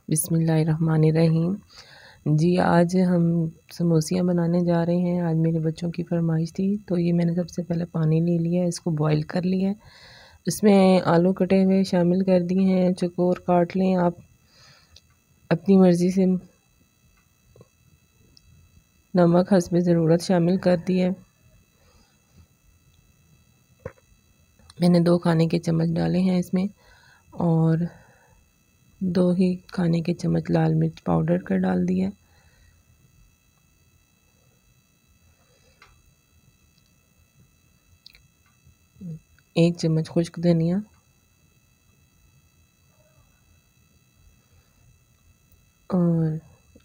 बिस्मिल्लाहिर्रहमानिर्रहीम। जी, आज हम समोसियाँ बनाने जा रहे हैं। आज मेरे बच्चों की फरमाइश थी, तो ये मैंने सबसे पहले पानी ले लिया है, इसको बॉईल कर लिया है। इसमें आलू कटे हुए शामिल कर दिए हैं, चकोर काट लें आप अपनी मर्ज़ी से। नमक हस्बे ज़रूरत शामिल कर दिया है। मैंने 2 खाने के चम्मच डाले हैं इसमें, और 2 ही खाने के चम्मच लाल मिर्च पाउडर का डाल दिया। 1 चम्मच खुश्क धनिया, और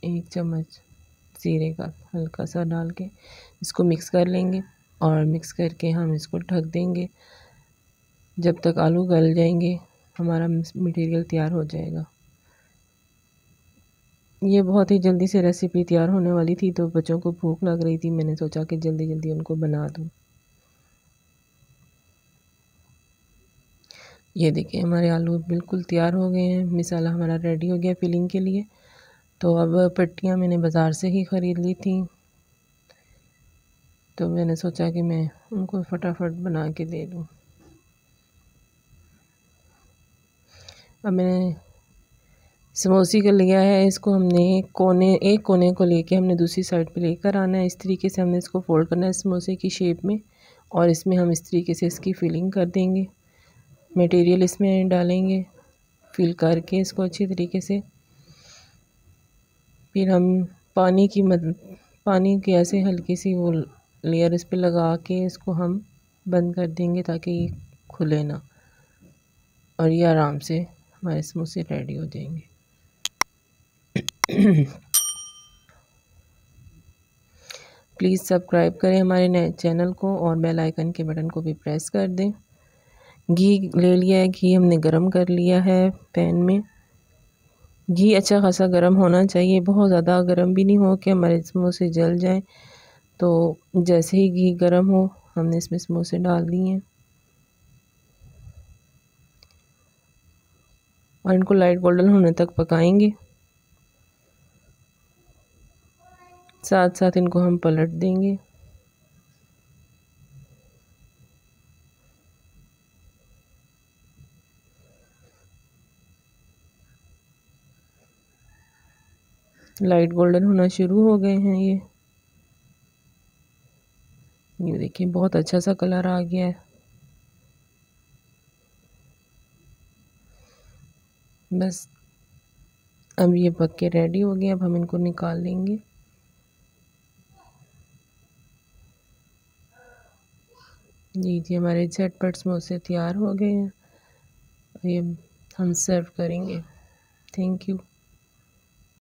1 चम्मच ज़ीरे का हल्का सा डाल के इसको मिक्स कर लेंगे, और मिक्स करके हम इसको ढक देंगे। जब तक आलू गल जाएंगे हमारा मटेरियल तैयार हो जाएगा। ये बहुत ही जल्दी से रेसिपी तैयार होने वाली थी, तो बच्चों को भूख लग रही थी, मैंने सोचा कि जल्दी जल्दी उनको बना दूँ। ये देखिए हमारे आलू बिल्कुल तैयार हो गए हैं। मसाला हमारा रेडी हो गया फिलिंग के लिए। तो अब पट्टियाँ मैंने बाज़ार से ही ख़रीद ली थी, तो मैंने सोचा कि मैं उनको फटाफट बना के दे दूँ। अब मैंने समोसे का लिया है, इसको हमने एक कोने को लेके हमने दूसरी साइड पे लेकर आना है। इस तरीके से हमने इसको फोल्ड करना है समोसे की शेप में, और इसमें हम इस तरीके से इसकी फिलिंग कर देंगे। मटेरियल इसमें डालेंगे, फिल करके इसको अच्छी तरीके से। फिर हम पानी की ऐसे हल्की सी वो लेयर इस पे लगा के इसको हम बंद कर देंगे, ताकि ये खुले ना, और ये आराम से हमारे समोसे रेडी हो जाएंगे। प्लीज़ सब्सक्राइब करें हमारे नए चैनल को, और बेल आइकन के बटन को भी प्रेस कर दें। घी ले लिया है, घी हमने गरम कर लिया है पैन में। घी अच्छा खासा गरम होना चाहिए, बहुत ज़्यादा गरम भी नहीं हो कि हमारे समोसे जल जाएं। तो जैसे ही घी गरम हो हमने इसमें समोसे डाल दिए हैं, और इनको लाइट गोल्डन होने तक पकाएंगे। साथ साथ इनको हम पलट देंगे। लाइट गोल्डन होना शुरू हो गए हैं ये देखिए बहुत अच्छा सा कलर आ गया है। बस अब ये पक के रेडी हो गए, अब हम इनको निकाल लेंगे। जी हमारे झटपट समोसे तैयार हो गए हैं, ये हम सर्व करेंगे। Thank you.